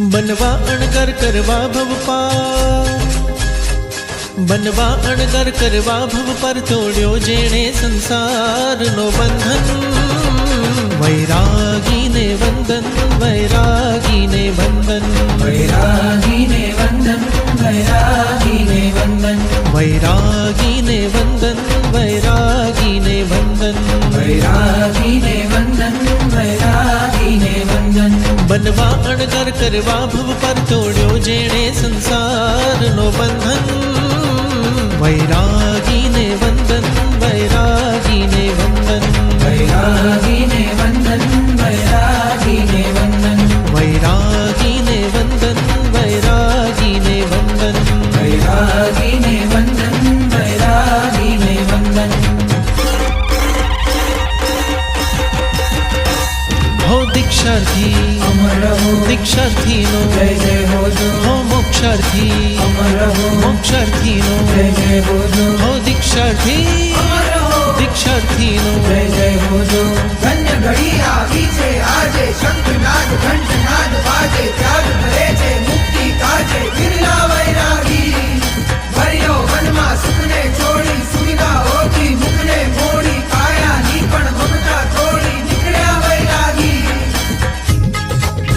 बनवा अणगर करवा भव पार, बनवा अणगर करवा भव पर तोड्यो जेणे संसार नो बंधन। वैरागी ने वंदन, वैरागी ने वंदन, वैरागी ने वंदन, वैरागी ने वंदन, वैरागी ने वंदन, वैरागी ने वंदन, वैरागी ने वंदन, वैरागी ने वंदन। बनवा अणगर करवा भव पर तोड्यो जेणे संसार नो बंधन। वैरागी ने वंदन, वैरागी ने वंदन, वैरागी ने वंदन, वैरागी ने वंदन, वैरागी ने वंदन, वैरागी ने वंदन, वैरागी ने वंदन, वैरागी ने वंदन। हो दीक्षार्थी अमर हो, दीक्षार्थी नो जय जय हो जो। हो मोक्षार्थी अमर हो, मोक्षार्थी नो जय जय हो जो। हो दीक्षार्थी अमर हो, दीक्षार्थी नो जय जय